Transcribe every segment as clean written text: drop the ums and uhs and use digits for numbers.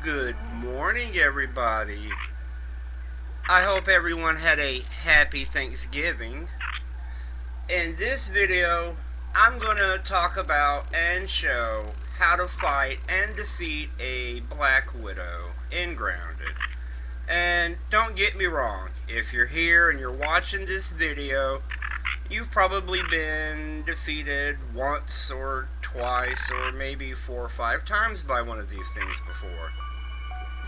Good morning, everybody. I hope everyone had a happy Thanksgiving. In this video, I'm going to talk about and show how to fight and defeat a Black Widow in Grounded. And don't get me wrong, if you're here and you're watching this video, you've probably been defeated once or twice or maybe 4 or 5 times by one of these things before.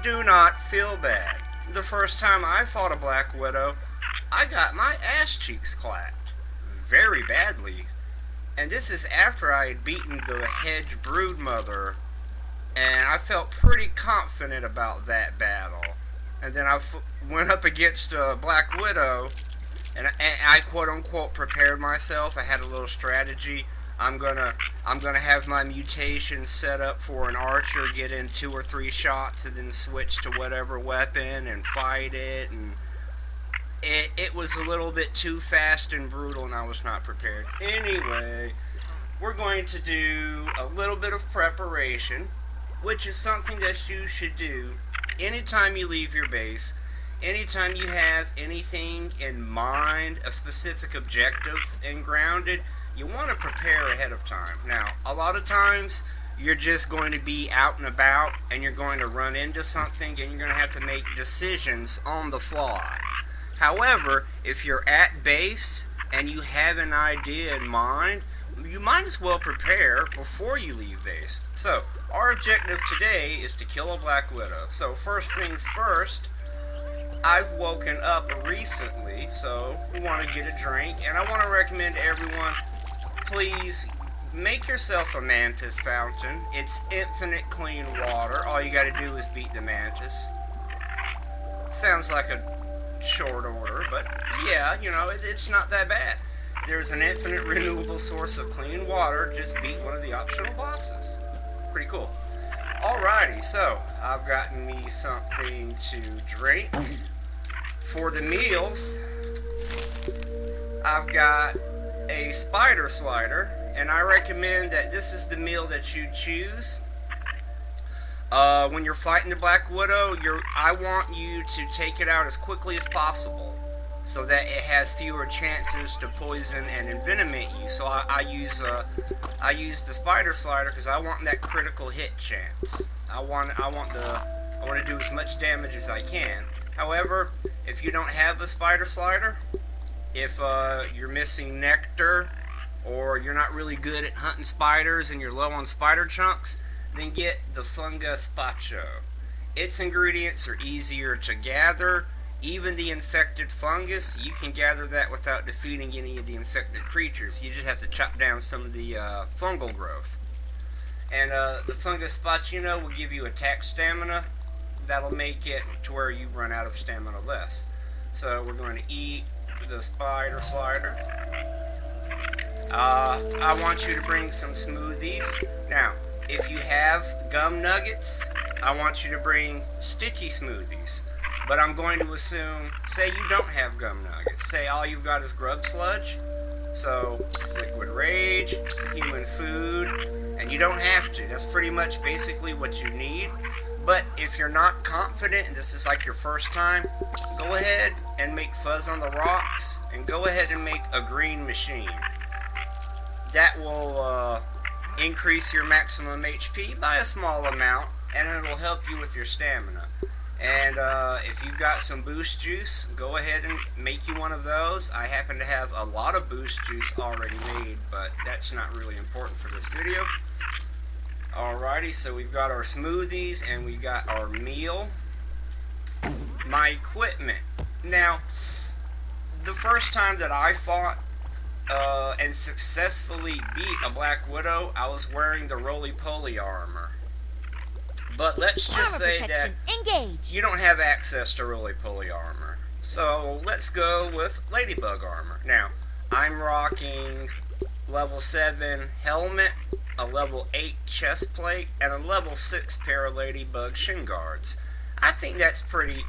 Do not feel bad. The first time I fought a Black Widow, I got my ass cheeks clapped. Very badly. And this is after I had beaten the hedge broodmother, and I felt pretty confident about that battle. And then I went up against a Black Widow, and I quote-unquote prepared myself. I had a little strategy. I'm gonna have my mutation set up for an archer, get in 2 or 3 shots, and then switch to whatever weapon and fight it. And it was a little bit too fast and brutal, and I was not prepared. Anyway, we're going to do a little bit of preparation, which is something that you should do anytime you leave your base. Anytime you have anything in mind, a specific objective in Grounded, you want to prepare ahead of time. Now, a lot of times, you're just going to be out and about, and you're going to run into something, and you're going to have to make decisions on the fly. However, if you're at base, and you have an idea in mind, you might as well prepare before you leave base. So, our objective today is to kill a Black Widow. So, first things first, I've woken up recently, so we want to get a drink, and I want to recommend everyone, please make yourself a mantis fountain. It's infinite clean water. All you gotta do is beat the mantis. Sounds like a short order, but yeah, you know, it's not that bad. There's an infinite renewable source of clean water. Just beat one of the optional bosses. Pretty cool. Alrighty, so I've gotten me something to drink. For the meals, I've got a spider slider, and I recommend that this is the meal that you choose. When you're fighting the Black Widow, I want you to take it out as quickly as possible, so that it has fewer chances to poison and envenomate you. So I use the spider slider because I want that critical hit chance. I want to do as much damage as I can. However, if you don't have a spider slider, if you're missing nectar, or you're not really good at hunting spiders and you're low on spider chunks, then get the fungus spacho. Its ingredients are easier to gather. Even the infected fungus, you can gather that without defeating any of the infected creatures. You just have to chop down some of the fungal growth. And the fungus spatula will give you attack stamina. That'll make it to where you run out of stamina less. So we're going to eat the spider slider. I want you to bring some smoothies. Now, if you have gum nuggets, I want you to bring sticky smoothies. But I'm going to assume, say you don't have gum nuggets. Say all you've got is grub sludge. So, liquid rage, human food, and you don't have to. That's pretty much basically what you need. But if you're not confident and this is like your first time, go ahead and make fuzz on the rocks, and go ahead and make a green machine. That will increase your maximum HP by a small amount, and it'll help you with your stamina. And if you've got some boost juice, go ahead and make you one of those. I happen to have a lot of boost juice already made, but that's not really important for this video. Alrighty, so we've got our smoothies and we got our meal. My equipment. Now, the first time that I fought and successfully beat a Black Widow, I was wearing the roly-poly armor. But let's just say that you don't have access to roly-poly armor. So let's go with Ladybug Armor. Now, I'm rocking level 7 helmet, a level 8 chest plate, and a level 6 pair of Ladybug shin guards. I think that's pretty,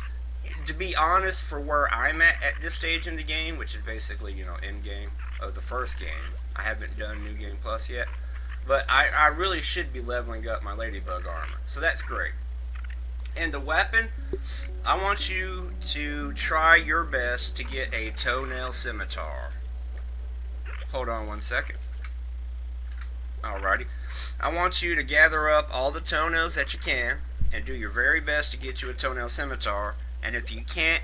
to be honest, for where I'm at this stage in the game, which is basically, you know, end game of the first game. I haven't done New Game Plus yet. But I really should be leveling up my Ladybug Armor. So that's great. And the weapon, I want you to try your best to get a toenail scimitar. Hold on one second. Alrighty. I want you to gather up all the toenails that you can and do your very best to get you a toenail scimitar. And if you can't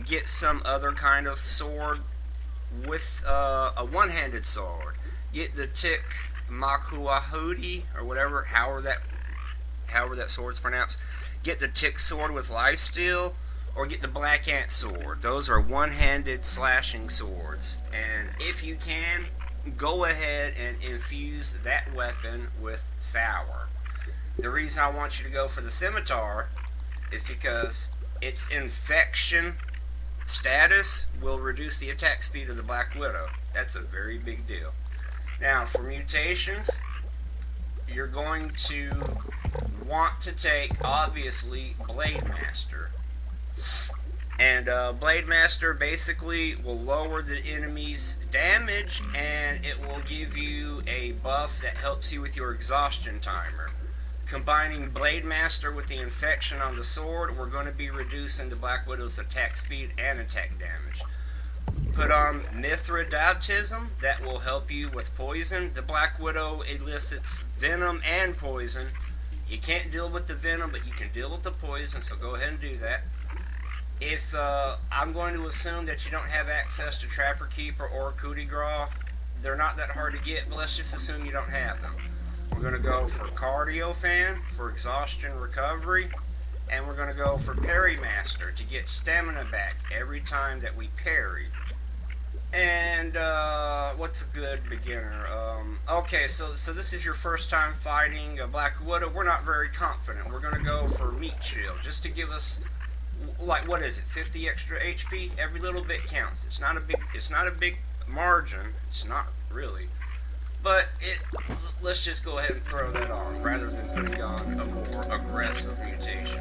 get some other kind of sword with a one-handed sword, get the Tick Makuahudi or whatever, however that sword's pronounced. Get the Tick sword with lifesteal, or get the Black Ant sword. Those are one-handed slashing swords, and if you can, go ahead and infuse that weapon with sour. The reason I want you to go for the scimitar is because its infection status will reduce the attack speed of the Black Widow. That's a very big deal. Now, for mutations, you're going to want to take, obviously, Blade Master. And Blade Master basically will lower the enemy's damage, and it will give you a buff that helps you with your exhaustion timer. Combining Blade Master with the infection on the sword, we're going to be reducing the Black Widow's attack speed and attack damage. Put on Mithridatism, that will help you with poison. The Black Widow elicits venom and poison. You can't deal with the venom, but you can deal with the poison, so go ahead and do that. If I'm going to assume that you don't have access to Trapper Keeper or Coup de Grace, they're not that hard to get, but let's just assume you don't have them. We're going to go for Cardio Fan for exhaustion recovery, and we're going to go for Parry Master to get stamina back every time that we parry. And what's a good beginner? Okay, so this is your first time fighting a Black Widow. We're not very confident. We're going to go for Meat Shield just to give us, like, what is it, 50 extra HP? Every little bit counts. It's not a big margin. It's not really. But let's just go ahead and throw that on rather than putting on a more aggressive mutation.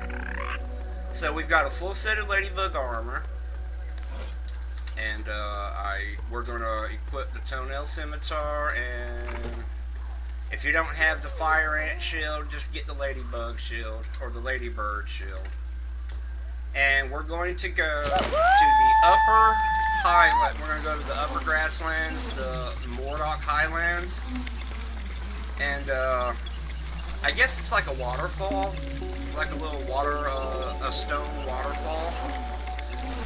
So we've got a full set of Ladybug Armor, and we're going to equip the Toenail Scimitar, and if you don't have the Fire Ant Shield, just get the Ladybug Shield or the Ladybird Shield. And we're going to go to the upper highland. We're going to go to the upper grasslands, the Mordock Highlands. And I guess it's like a waterfall, like a little a stone waterfall.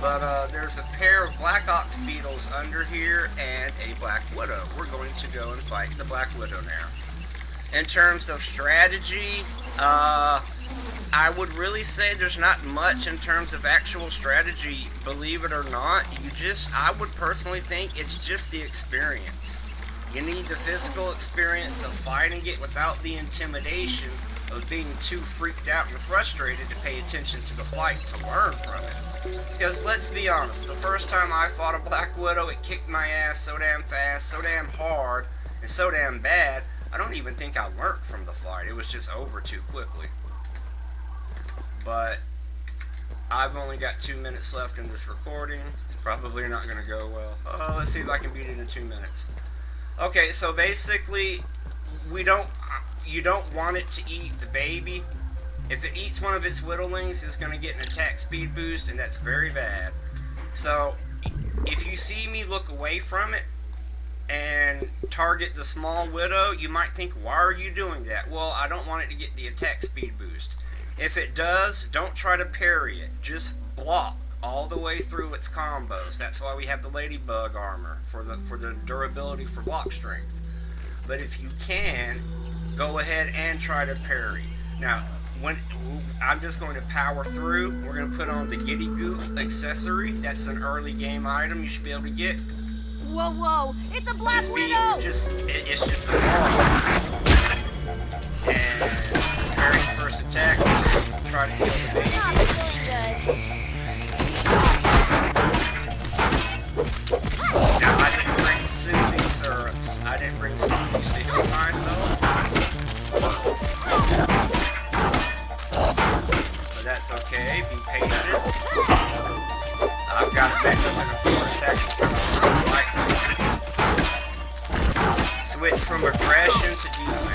But there's a pair of Black Ox Beetles under here and a Black Widow. We're going to go and fight the Black Widow now. In terms of strategy, I would really say there's not much in terms of actual strategy, believe it or not. I would personally think it's just the experience. You need the physical experience of fighting it without the intimidation of being too freaked out and frustrated to pay attention to the fight to learn from it. Because let's be honest, the first time I fought a Black Widow, it kicked my ass so damn fast, so damn hard, and so damn bad, I don't even think I learned from the fight. It was just over too quickly. But I've only got 2 minutes left in this recording. It's probably not going to go well. Let's see if I can beat it in 2 minutes. Okay, so basically, you don't want it to eat the baby. If it eats one of its whittlings, it's going to get an attack speed boost, and that's very bad. So, if you see me look away from it and target the small widow, you might think, why are you doing that? Well, I don't want it to get the attack speed boost. If it does, don't try to parry it. Just block all the way through its combos. That's why we have the Ladybug Armor, for the durability for block strength. But if you can, go ahead and try to parry. Now, I'm just going to power through. We're going to put on the Giddy Goop accessory. That's an early game item you should be able to get. Whoa, it's a Black Widow! It's just a ball. And parry's first attack, try to kill the baby. Now, I didn't bring soothing syrups. I didn't bring smoothies to heal myself. But that's okay, be patient. I've got it back up in a bonus action. Switch from aggression to defense.